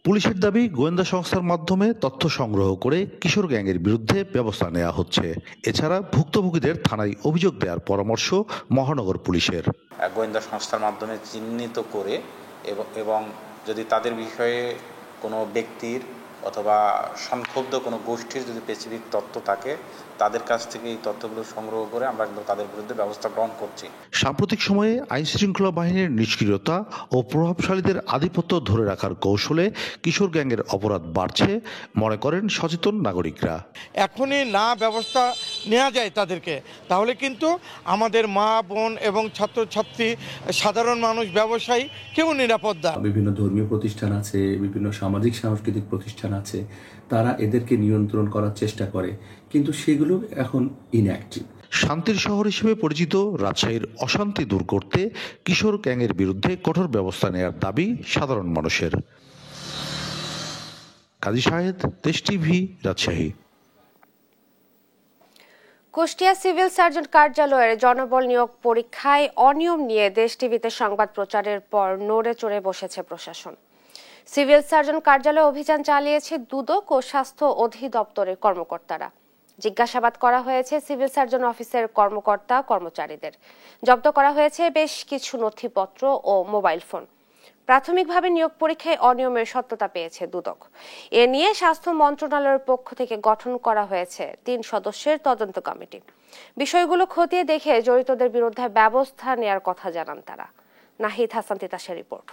পুলিশের দাবি, গোয়েন্দা সংস্থার মাধ্যমে তথ্য সংগ্রহ করে কিশোর গ্যাংয়ের বিরুদ্ধে ব্যবস্থা নেওয়া হচ্ছে। এছাড়া ভুক্তভোগীদের থানায় অভিযোগ দেওয়ার পরামর্শ মহানগর পুলিশের। গোয়েন্দা সংস্থার মাধ্যমে চিহ্নিত করে এবং যদি তাদের বিষয়ে কোনো ব্যক্তির অথবা সংক্ষুব্ধ কোনো গোষ্ঠীর যদি স্পেসিফিক তথ্য থাকে, তাদের কাছ থেকে এই তথ্যগুলো সংগ্রহ করে আমরা কিন্তু তাদের বিরুদ্ধে ব্যবস্থা গ্রহণ করছি। সাম্প্রতিক সময়ে আইন শৃঙ্খলা বাহিনীর নিষ্ক্রিয়তা ও প্রভাবশালীদের আধিপত্য ধরে রাখার কৌশলে কিশোর গ্যাংয়ের অপরাধ বাড়ছে মনে করেন সচেতন নাগরিকরা। এখনই না ব্যবস্থা নেওয়া যায় তাদেরকে, তাহলে কিন্তু আমাদের মা বোন এবং ছাত্রছাত্রী, সাধারণ মানুষ, ব্যবসায়ী কেউ নিরাপদ না। বিভিন্ন ধর্মীয় প্রতিষ্ঠান আছে, বিভিন্ন সামাজিক সাংস্কৃতিক প্রতিষ্ঠান আছে, তারা এদেরকে নিয়ন্ত্রণ করার চেষ্টা করে, কিন্তু সেগুলো এখন ইনঅ্যাক্টিভ। শান্তির শহর হিসেবে পরিচিত রাজশাহীর অশান্তি দূর করতে কিশোর গ্যাংয়ের বিরুদ্ধে কঠোর ব্যবস্থা নেওয়ার দাবি সাধারণ মানুষের। কাজী শাহেদ, দেশ TV, Rajshahi. Kushtia civil surgeon কার্যালয়ের জনবল নিয়োগ পরীক্ষায় অনিয়ম নিয়ে দেশ টিভিতে সংবাদ প্রচারের পর নড়ে চড়ে বসেছে প্রশাসন। সিভিল সার্জন কার্যালয়ে অভিযান চালিয়েছে দুদক ও স্বাস্থ্য অধিদপ্তরের কর্মকর্তারা। জিজ্ঞাসাবাদ করা হয়েছে সিভিল সার্জন অফিসের কর্মকর্তা কর্মচারীদের। জব্দ করা হয়েছে বেশ কিছু নথিপত্র ও মোবাইল ফোন। প্রাথমিকভাবে নিয়োগ পরীক্ষায় অনিয়মের সত্যতা পেয়েছে দুদক। এ নিয়ে স্বাস্থ্য মন্ত্রণালয়ের পক্ষ থেকে গঠন করা হয়েছে 3 সদস্যের তদন্ত কমিটি। বিষয়গুলো খতিয়ে দেখে জড়িতদের বিরুদ্ধে ব্যবস্থা নেয়ার কথা জানান তারা। নাহিদ হাসান তিতাসের রিপোর্ট।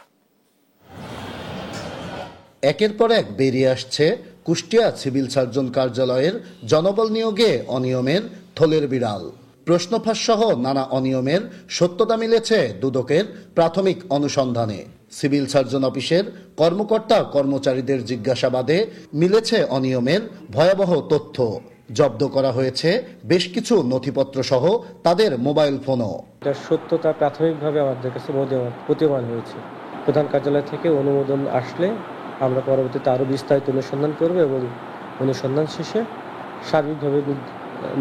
একের পর এক বেরিয়ে আসছে কুষ্টিয়া সিভিল সার্জন কার্যালয়ের জনবল নিয়োগে অনিয়মের থলের বিড়াল। প্রশ্নফাঁস সহ নানা অনিয়মের সত্যতা মিলেছে দুদকের প্রাথমিক অনুসন্ধানে। সিভিল সার্জন অফিসের কর্মকর্তা কর্মচারীদের জিজ্ঞাসাবাদে মিলেছে অনিয়মের ভয়াবহ তথ্য। জব্দ করা হয়েছে বেশ কিছু নথিপত্র সহ তাদের মোবাইল ফোনও। এটার সত্যতা প্রাথমিকভাবে আমাদের কাছে প্রতীয়মান হয়েছে। প্রধান কার্যালয় থেকে অনুমোদন আসলে আমরা পরবর্তীতে আরও বিস্তারিত অনুসন্ধান করব এবং অনুসন্ধান শেষে সার্বিকভাবে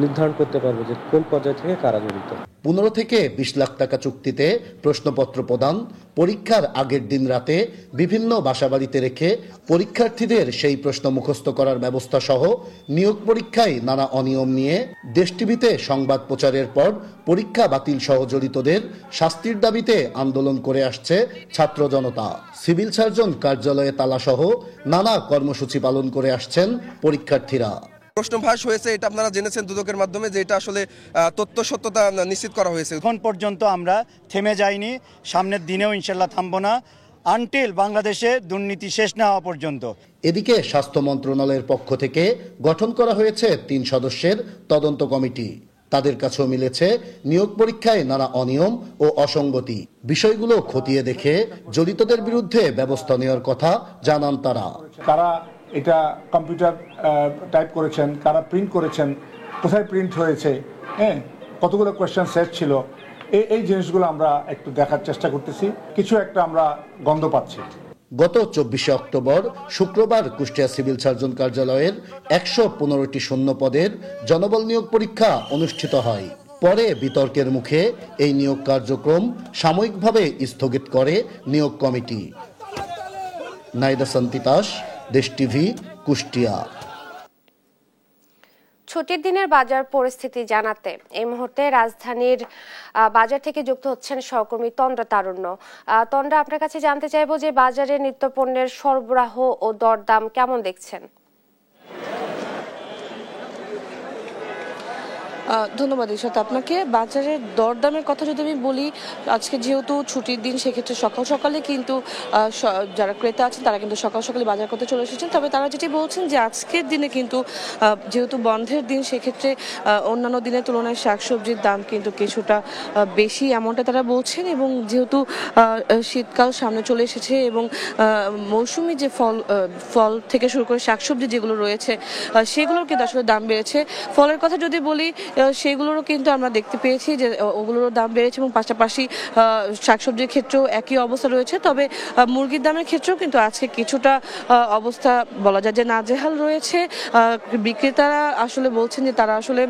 নির্ধারণ করতে পারবো যে কোন পর্যায় থেকে কারা জড়িত। 15 থেকে 20 লাখ টাকা চুক্তিতে প্রশ্নপত্র প্রদান, পরীক্ষার আগের দিন রাতে বিভিন্ন বাসাবাড়িতে রেখে পরীক্ষার্থীদের সেই প্রশ্ন মুখস্থ করার ব্যবস্থা সহ নিয়োগ পরীক্ষায় নানা অনিয়ম নিয়ে দেশ টিভিতে সংবাদ প্রচারের পর পরীক্ষা বাতিল সহ জড়িতদের শাস্তির দাবিতে আন্দোলন করে আসছে ছাত্র জনতা। সিভিল সার্জন কার্যালয়ে তালা সহ নানা কর্মসূচি পালন করে আসছেন পরীক্ষার্থীরা। প্রশ্ন ফাঁস হয়েছে, এটা আপনারা জেনেছেন দুদকের মাধ্যমে যে এটা আসলে তথ্য সত্যতা নিশ্চিত করা হয়েছে। এখন পর্যন্ত আমরা থেমে যাইনি, সামনের দিনেও ইনশাল্লাহ থামবো না আনটিল বাংলাদেশে দুর্নীতি শেষ না হওয়া পর্যন্ত। এদিকে স্বাস্থ্য মন্ত্রণালয়ের পক্ষ থেকে গঠন করা হয়েছে 3 সদস্যের তদন্ত কমিটি। তাদের কাছেও মিলেছে নিয়োগ পরীক্ষায় নানা অনিয়ম ও অসঙ্গতি। বিষয়গুলো খতিয়ে দেখে জড়িতদের বিরুদ্ধে ব্যবস্থা নেওয়ার কথা জানান তারা। কারা এটা কম্পিউটার টাইপ করেছেন, কারা প্রিন্ট করেছেন, কোথায় প্রিন্ট হয়েছে, কতগুলো কোয়েশ্চেন সেট ছিল, এই জিনিসগুলো আমরা একটু দেখার চেষ্টা করতেছি। কিছু একটা আমরা গন্ধ পাচ্ছি। গত 24 অক্টোবর শুক্রবার কুষ্টিয়া সিভিল সার্জন কার্যালয়ের 115টি শূন্য পদের জনবল নিয়োগ পরীক্ষা অনুষ্ঠিত হয়। পরে বিতর্কের মুখে এই নিয়োগ কার্যক্রম সাময়িকভাবে স্থগিত করে নিয়োগ কমিটি। নাহিদ হাসান তিতাস, দেশ টিভি, কুষ্টিয়া। ছুটির দিনের বাজার পরিস্থিতি জানাতে এই মুহূর্তে রাজধানীর বাজার থেকে যুক্ত হচ্ছেন সহকর্মী তন্দ্রা তারুণ্য। তন্দ্রা, আপনার কাছে জানতে চাইবো যে বাজারে নিত্যপণ্যের সরবরাহ ও দরদাম কেমন দেখছেন? ধন্যবাদ ঈশাত আপনাকে। বাজারের দরদামের কথা যদি আমি বলি, আজকে যেহেতু ছুটির দিন সেক্ষেত্রে সকাল সকালে কিন্তু যারা ক্রেতা আছেন তারা কিন্তু সকাল সকালে বাজার করতে চলে এসেছেন। তবে তারা যেটি বলছেন যে আজকের দিনে কিন্তু যেহেতু বন্ধের দিন সেক্ষেত্রে অন্যান্য দিনের তুলনায় শাকসবজির দাম কিন্তু কিছুটা বেশি, এমনটা তারা বলছেন। এবং যেহেতু শীতকাল সামনে চলে এসেছে এবং মৌসুমি যে ফল থেকে শুরু করে শাকসবজি যেগুলো রয়েছে সেগুলোর কিন্তু আসলে দাম বেড়েছে। ফলের কথা যদি বলি সেগুলোরও কিন্তু আমরা দেখতে পেয়েছি যে ওগুলোরও দাম বেড়েছে এবং পাশাপাশি শাকসবজির ক্ষেত্রেও একই অবস্থা রয়েছে। তবে মুরগির দামের ক্ষেত্রেও কিন্তু আজকে কিছুটা অবস্থা বলা যায় যে নাজেহাল রয়েছে। বিক্রেতারা আসলে বলছেন যে তারা আসলে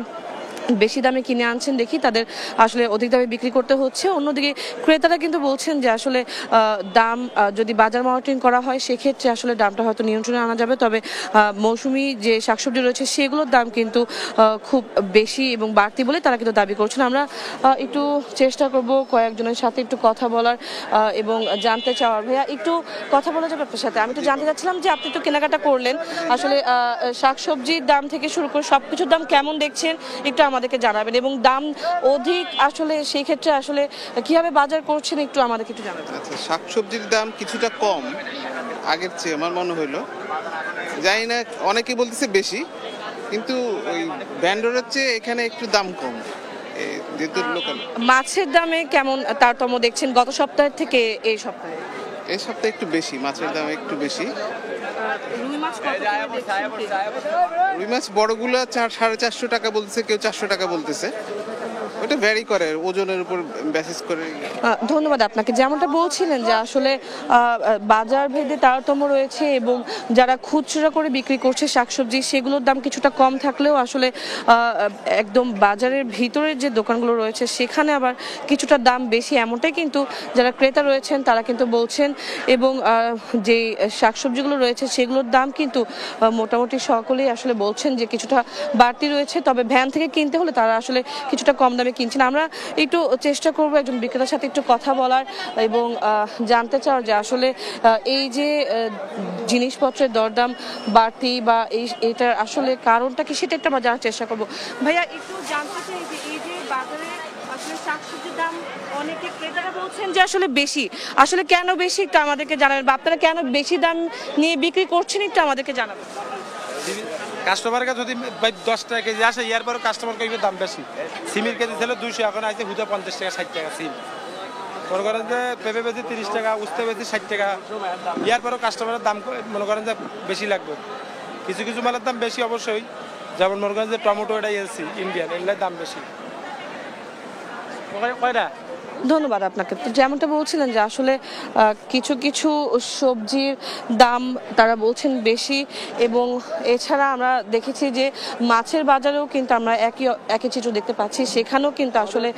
বেশি দামে কিনে আনছেন দেখি তাদের আসলে অধিক দামে বিক্রি করতে হচ্ছে। অন্যদিকে ক্রেতারা কিন্তু বলছেন যে আসলে দাম যদি বাজার মনিটরিং করা হয় সেক্ষেত্রে আসলে দামটা হয়তো নিয়ন্ত্রণে আনা যাবে। তবে মৌসুমি যে শাকসবজি রয়েছে সেগুলোর দাম কিন্তু খুব বেশি এবং বাড়তি বলে তারা কিন্তু দাবি করছেন। আমরা একটু চেষ্টা করব কয়েকজনের সাথে একটু কথা বলার এবং জানতে চাওয়ার। ভাইয়া, একটু কথা বলা যাবে আপনার সাথে? আমি তো জানতে চাচ্ছিলাম যে আপনি তো কেনাকাটা করলেন, আসলে শাকসবজির দাম থেকে শুরু করে সবকিছুর দাম কেমন দেখছেন একটু আমাদেরকে জানাবেন, এবং দাম অধিক আসলে সেই ক্ষেত্রে আসলে কিভাবে বাজার করছেন একটু আমাদেরকে একটু জানাবেন। আচ্ছা, শাকসবজির দাম কিছুটা কম আগের চেয়ে আমার মনে হইলো, জানি না অনেকেই বলতেছে বেশি, কিন্তু ওই ব্যান্ডরের চেয়ে এখানে একটু দাম কম। যেহেতু লোকাল মাছের দামে কেমন তারতম্য দেখছেন গত সপ্তাহের থেকে এই সপ্তাহে? এই সপ্তাহে একটু বেশি, মাছের দাম একটু বেশি। রুই মাছ বড়গুলো 450 টাকা বলতেছে, কেউ 400 টাকা বলতেছে। ওটা ভ্যারি করে, ওজনের উপর বেসিস করে। ধন্যবাদ আপনাকে। যেমনটা বলছিলেন যে আসলে বাজার ভেদে তারতম্য রয়েছে এবং যারা খুচরা করে বিক্রি করছে শাকসবজি সেগুলোর দাম কিছুটা কম থাকলেও আসলে একদম বাজারের ভিতরের যে দোকানগুলো রয়েছে সেখানে আবার কিছুটা দাম বেশি, এমনটাই কিন্তু যারা ক্রেতা রয়েছেন তারা কিন্তু বলছেন। এবং যে শাকসবজিগুলো রয়েছে সেগুলোর দাম কিন্তু মোটামুটি সকলেই আসলে বলছেন যে কিছুটা বাড়তি রয়েছে, তবে ভ্যান থেকে কিনতে হলে তারা আসলে কিছুটা কম দামে কিনছেন। আমরা একটু চেষ্টা করবো একজন বিক্রেতার সাথে একটু কথা বলার এবং জানতে চাওয়ার যে আসলে এই যে জিনিসপত্রের দরদাম বাড়তি বা এইটার আসলে কারণটা কি, সেটা একটা আমরা জানার চেষ্টা করবো। ভাইয়া একটু জানতে চাই যে এই যে বাজারে আসলে শাকসবজির দাম অনেকে ক্রেতারা বলছেন যে আসলে বেশি, আসলে কেন বেশি একটু আমাদেরকে জানাবেন, বা আপনারা কেন বেশি দাম নিয়ে বিক্রি করছেন একটু আমাদেরকে জানাবেন। কাস্টমারের কাছে যদি 10 টাকা কেজি আসে, এর পরে কাস্টমার কইবে দাম বেশি। সিমের কেজি ছিল 200, এখন আছে 50 টাকা 60 টাকা সিম। মনে করেন যে পেঁপে বেশি 30 টাকা, উস্তে বেশি 60 টাকা, এর পরেও কাস্টমারের দাম মনে করেন যে বেশি লাগবে। কিছু কিছু মালের দাম বেশি অবশ্যই, যেমন মনে করেন যে টমেটো, এটা এলসি ইন্ডিয়ান, এগুলোর দাম বেশি। কয়টা? ধন্যবাদ আপনাকে। তো যেমনটা বলছিলেন যে আসলে কিছু কিছু সবজির দাম তারা বলছেন বেশি, এবং এছাড়া আমরা দেখেছি যে মাছের বাজারেও কিন্তু আমরা একই চিত্র দেখতে পাচ্ছি, সেখানেও কিন্তু আসলে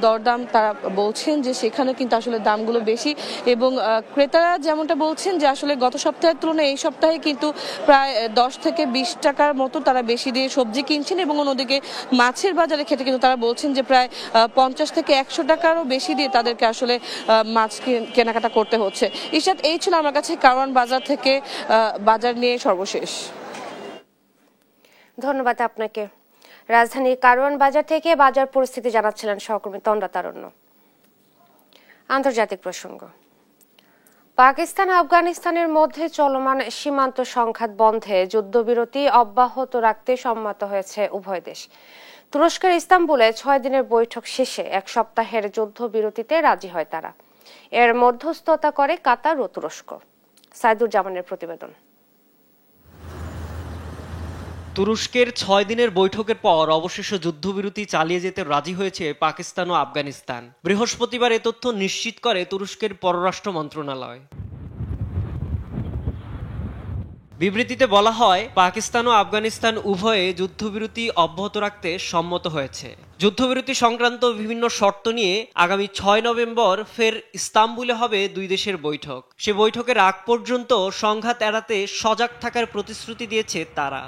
দরদাম তারা বলছেন যে সেখানে কিন্তু আসলে দামগুলো বেশি। এবং ক্রেতারা যেমনটা বলছেন যে আসলে গত সপ্তাহের তুলনায় এই সপ্তাহে কিন্তু প্রায় 10 থেকে 20 টাকার মতো তারা বেশি দিয়ে সবজি কিনছেন, এবং অন্যদিকে মাছের বাজারের ক্ষেত্রে কিন্তু তারা বলছেন যে প্রায় 50 থেকে 100 টাকার বেশি দিয়ে তাদেরকে আসলে মাছ কেনাকাটা করতে হচ্ছে। ইশাত, এই ছিল আমার কাছে কারওয়ান বাজার থেকে বাজার নিয়ে সর্বশেষ। ধন্যবাদ আপনাকে। রাজধানীর কারওয়ান বাজার থেকে বাজার পরিস্থিতি জানাচ্ছিলেন সহকর্মী তন্দ্রা তারণ্য। আন্তর্জাতিক প্রসঙ্গ। পাকিস্তান আফগানিস্তানের মধ্যে চলমান সীমান্ত সংঘাত বন্ধে যুদ্ধবিরতি অব্যাহত রাখতে সম্মত হয়েছে উভয় দেশ। তুরস্কের ইস্তাম্বুলে 6 দিনের বৈঠক শেষে 1 সপ্তাহের যুদ্ধবিরতিতে রাজি হয় তারা। এর মধ্যস্থতা করে কাতার ও তুরস্ক। সাইদুর জামানের প্রতিবেদন। তুরস্কের 6 দিনের বৈঠকের পর অবশেষে যুদ্ধবিরতি চালিয়ে যেতে রাজি হয়েছে পাকিস্তান ও আফগানিস্তান। বৃহস্পতিবার এ তথ্য নিশ্চিত করে তুরস্কের পররাষ্ট্র মন্ত্রণালয়। বিবৃতিতে বলা হয়, পাকিস্তান ও আফগানিস্তান উভয়ে যুদ্ধবিরতি অব্যাহত রাখতে সম্মত হয়েছে। যুদ্ধবিরতি সংক্রান্ত বিভিন্ন শর্ত নিয়ে আগামী 6 নভেম্বর ফের ইস্তাম্বুলে হবে দুই দেশের বৈঠক। সে বৈঠকের আগ পর্যন্ত সংঘাত এড়াতে সজাগ থাকার প্রতিশ্রুতি দিয়েছে তারা।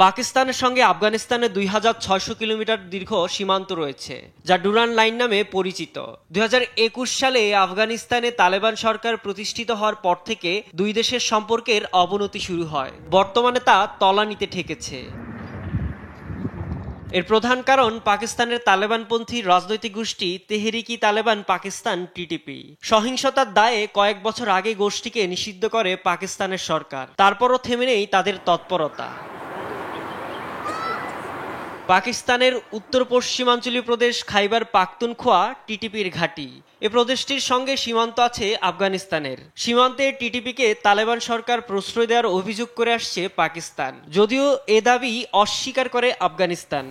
পাকিস্তানের সঙ্গে আফগানিস্তানের 2600 কিলোমিটার দীর্ঘ সীমান্ত রয়েছে, যা ডুরান লাইন নামে পরিচিত। 2021 সালে আফগানিস্তানে তালেবান সরকার প্রতিষ্ঠিত হওয়ার পর থেকে দুই দেশের সম্পর্কের অবনতি শুরু হয়। বর্তমানে তা তলানিতে ঠেকেছে। এর প্রধান কারণ পাকিস্তানের তালেবানপন্থী রাজনৈতিক গোষ্ঠী তেহরিকি তালেবান পাকিস্তান টিটিপি। সহিংসতার দায়ে কয়েক বছর আগে গোষ্ঠীকে নিষিদ্ধ করে পাকিস্তানের সরকার, তারপরও থেমে নেই তাদের তৎপরতা। পাকিস্তানের উত্তর পশ্চিমাঞ্চলীয় প্রদেশ খাইবার পাখতুনখোয়া টিটিপির ঘাঁটি। এ প্রদেশটির সঙ্গে সীমান্ত আছে আফগানিস্তানের। সীমান্তে টিটিপিকে তালেবান সরকার প্রশ্রয় দেওয়ার অভিযোগ করে আসছে পাকিস্তান, যদিও এ দাবি অস্বীকার করে আফগানিস্তান।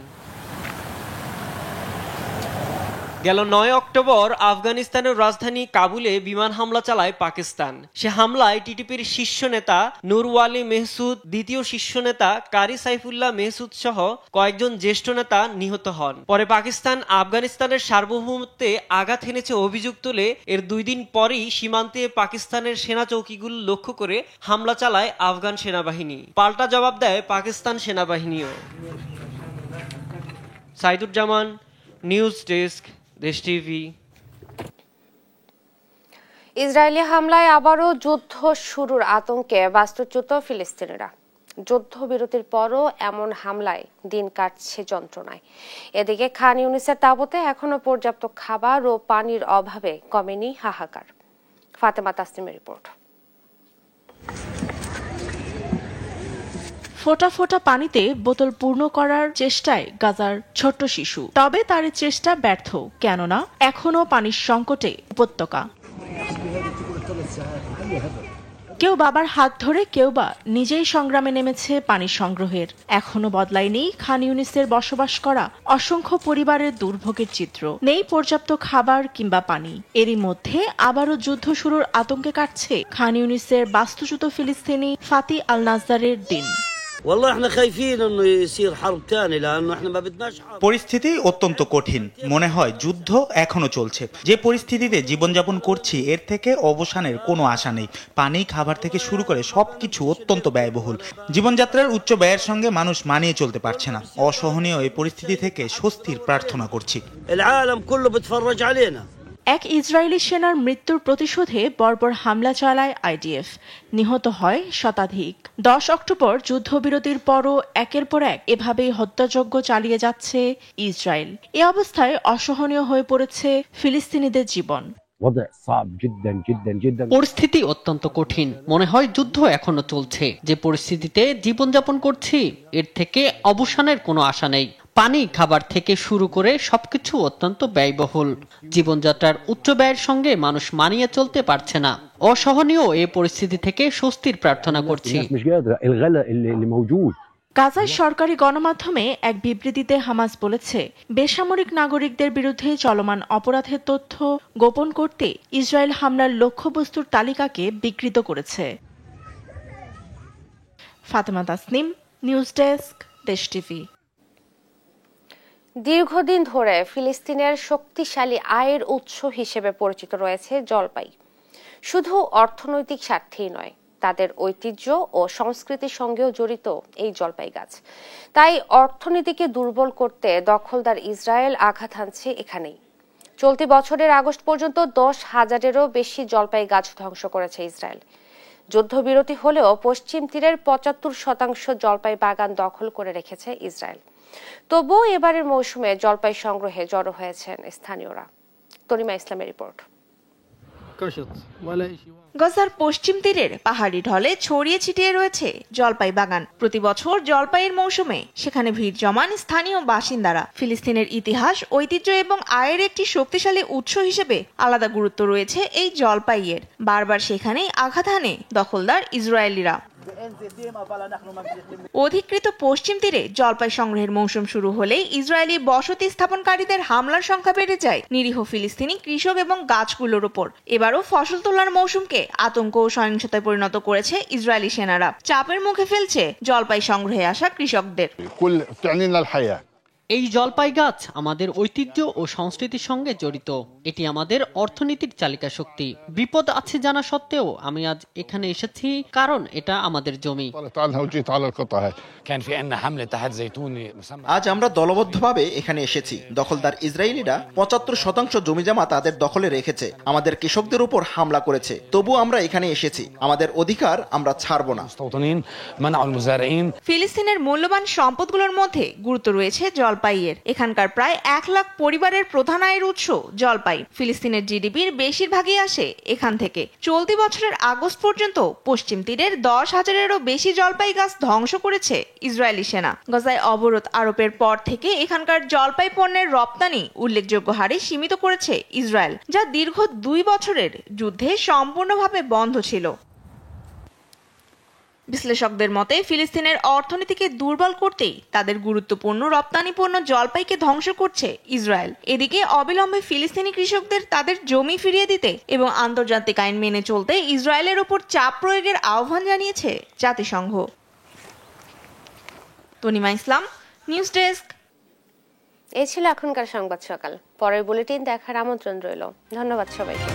গেল 9 অক্টোবর আফগানিস্তানের রাজধানী কাবুলে বিমান হামলা চালায় পাকিস্তান। সে হামলায় টিটিপির শীর্ষ নেতা নুরওয়ালি মেহসুদ, দ্বিতীয় শীর্ষ নেতা কারি সাইফুল্লাহ মেহসুদ সহ কয়েকজন জ্যেষ্ঠ নেতা নিহত হন। পরে পাকিস্তান আফগানিস্তানের সার্বভৌমত্বে আঘাত হেনেছে অভিযোগ তুলে এর 2 দিন পরই সীমান্তে পাকিস্তানের সেনা চৌকিগুলো লক্ষ্য করে হামলা চালায় আফগান সেনাবাহিনী। পাল্টা জবাব দেয় পাকিস্তান সেনাবাহিনীও। সাইদুর জামান, নিউজ ডেস্ক, দেশ টিভি। ইসরায়েলি হামলায় আবারও যুদ্ধ শুরুর আতঙ্কে বাস্তুচ্যুত ফিলিস্তিনিরা। যুদ্ধবিরতির পরও এমন হামলায় দিন কাটছে যন্ত্রণায়। এদিকে খান ইউনিসের তাঁবুতে এখনো পর্যাপ্ত খাবার ও পানির অভাবে কমেনি হাহাকার। ফাতেমা তাসনিমের রিপোর্ট। ফোঁটা ফোঁটা পানিতে বোতল পূর্ণ করার চেষ্টায় গাজার ছোট্ট শিশু, তবে তার চেষ্টা ব্যর্থ, কেননা এখনো পানির সংকটে উপত্যকা। কেউ বাবার হাত ধরে, কেউ বা নিজেই সংগ্রামে নেমেছে পানি সংগ্রহের। এখনো বদলায়নি খান ইউনিসের বসবাস করা অসংখ্য পরিবারের দুর্ভোগের চিত্র। নেই পর্যাপ্ত খাবার কিংবা পানি। এরই মধ্যে আবারও যুদ্ধ শুরুর আতঙ্কে কাটছে খান ইউনিসের বাস্তুচ্যুত ফিলিস্তিনি ফাতি আল নাজদারের দিন। পরিস্থিতি অত্যন্ত কঠিন। মনে হয় যুদ্ধ এখনো চলছে। যে পরিস্থিতিতে জীবনযাপন করছি এর থেকে অবসানের কোনো আশা নেই। পানি, খাবার থেকে শুরু করে সবকিছু অত্যন্ত ব্যয়বহুল। জীবনযাত্রার উচ্চ ব্যয়ের সঙ্গে মানুষ মানিয়ে চলতে পারছে না। অসহনীয় এই পরিস্থিতি থেকে স্বস্তির প্রার্থনা করছি। এক ইসরায়েলি সেনার মৃত্যুর প্রতিশোধে বর্বর হামলা চালায় আইডিএফ। নিহত হয় শতাধিক। 10 অক্টোবর যুদ্ধবিরতির পরও একের পর এক এভাবেই হত্যাযজ্ঞ চালিয়ে যাচ্ছে ইসরায়েল। এ অবস্থায় অসহনীয় হয়ে পড়েছে ফিলিস্তিনিদের জীবন। পরিস্থিতি অত্যন্ত কঠিন। মনে হয় যুদ্ধ এখনো চলছে। যে পরিস্থিতিতে জীবনযাপন করছি এর থেকে অবসানের কোনো আশা নেই। পানি, খাবার থেকে শুরু করে সবকিছু অত্যন্ত ব্যয়বহুল। জীবনযাত্রার উচ্চ ব্যয়ের সঙ্গে মানুষ মানিয়ে চলতে পারছে না। অসহনীয় এই পরিস্থিতি থেকে স্বস্তির প্রার্থনা করছি। গাজার সরকারি গণমাধ্যমে এক বিবৃতিতে হামাস বলেছে, বেসামরিক নাগরিকদের বিরুদ্ধে চলমান অপরাধের তথ্য গোপন করতে ইসরায়েল হামলার লক্ষ্যবস্তুর তালিকাকে বিকৃত করেছে। ফাতেমা তাসনিম, নিউজ ডেস্ক, দেশ টিভি। দীর্ঘদিন ধরে ফিলিস্তিনের শক্তিশালী আয়ের উৎস হিসেবে পরিচিত রয়েছে জলপাই। শুধু অর্থনৈতিক স্বার্থেই নয়, তাদের ঐতিহ্য ও সংস্কৃতির সঙ্গেও জড়িত এই জলপাই গাছ। তাই অর্থনীতিকে দুর্বল করতে দখলদার ইসরায়েল আঘাত হানছে এখানেই। চলতি বছরের আগস্ট পর্যন্ত 10,000-এরও বেশি জলপাই গাছ ধ্বংস করেছে ইসরায়েল। যুদ্ধবিরতি হলেও পশ্চিম তীরের 75% জলপাই বাগান দখল করে রেখেছে ইসরায়েল। তবুও এবারের মৌসুমে জলপাই সংগ্রহে জড়ো হয়েছেন স্থানীয়রা। তনিমা ইসলামের রিপোর্ট। গাজার পশ্চিম তীরের পাহাড়ি ঢলে ছড়িয়ে ছিটিয়ে রয়েছে জলপাই বাগান। প্রতি বছর জলপাইয়ের মৌসুমে সেখানে ভিড় জমান স্থানীয় বাসিন্দারা। ফিলিস্তিনের ইতিহাস, ঐতিহ্য এবং আয়ের একটি শক্তিশালী উৎস হিসেবে আলাদা গুরুত্ব রয়েছে এই জলপাইয়ের। বারবার সেখানেই আঘাত হানে দখলদার ইসরায়েলিরা। অধিকৃত পশ্চিম তীরে জলপাই সংগ্রহের মৌসুম শুরু হলেই ইসরায়েলি বসতি স্থাপনকারীদের হামলার সংখ্যা বেড়ে যায় নিরীহ ফিলিস্তিনি কৃষক এবং গাছগুলোর উপর। এবারও ফসল তোলার মৌসুমকে আতঙ্ক ও সহিংসতায় পরিণত করেছে ইসরায়েলি সেনারা। চাপের মুখে ফেলছে জলপাই সংগ্রহে আসা কৃষকদের। এই জলপাই গাছ আমাদের ঐতিহ্য ও সংস্কৃতির সঙ্গে জড়িত। এটি আমাদের অর্থনীতির চালিকা শক্তি। বিপদ আছে জানা সত্ত্বেও আমি আজ এখানে এসেছি কারণ এটা আমাদের জমি। আজ আমরা দলবদ্ধভাবে এখানে এসেছি। দখলদার ইসরায়েলিরা 75% জমিজমা তাদের দখলে রেখেছে। আমাদের কৃষকদের উপর হামলা করেছে। তবু আমরা এখানে এসেছি। আমাদের অধিকার আমরা ছাড়ব না। ফিলিস্তিনের মূল্যবান সম্পদগুলোর মধ্যে গুরুত্ব রয়েছে জলপাইয়ের। এখানকার প্রায় 1 লাখ পরিবারের প্রধান আয়ের উৎস জলপাই। ফিলিস্তিনের জিডিপির বেশিরভাগই আসে এখান থেকে। চলতি বছরের আগস্ট পর্যন্ত পশ্চিম তীরের 10,000-এরও বেশি জলপাই গাছ ধ্বংস করেছে ইসরায়েলি সেনা। গাজায় অবরোধ আরোপের পর থেকে এখানকার জলপাই পণ্যের রপ্তানি উল্লেখযোগ্য হারে সীমিত করেছে ইসরায়েল, যা দীর্ঘ 2 বছরের যুদ্ধে সম্পূর্ণভাবে বন্ধ ছিল। বিশ্লেষকদের মতে ফিলিস্তিনের অর্থনীতিকে দুর্বল করতেই তাদের গুরুত্বপূর্ণ রপ্তানি পণ্য জলপাইকে ধ্বংস করছে ইসরায়েল। এদিকে অবিলম্বে ফিলিস্তিনি কৃষকদের তাদের জমি ফিরিয়ে দিতে এবং আন্তর্জাতিক আইন মেনে চলতে ইসরায়েলের উপর চাপ প্রয়োগের আহ্বান জানিয়েছে জাতিসংঘ। তনিমা ইসলাম, নিউজ ডেস্ক। এই ছিল এখনকার সংবাদ সকাল। পরের বুলেটিন দেখার আমন্ত্রণ রইল। ধন্যবাদ সবাইকে।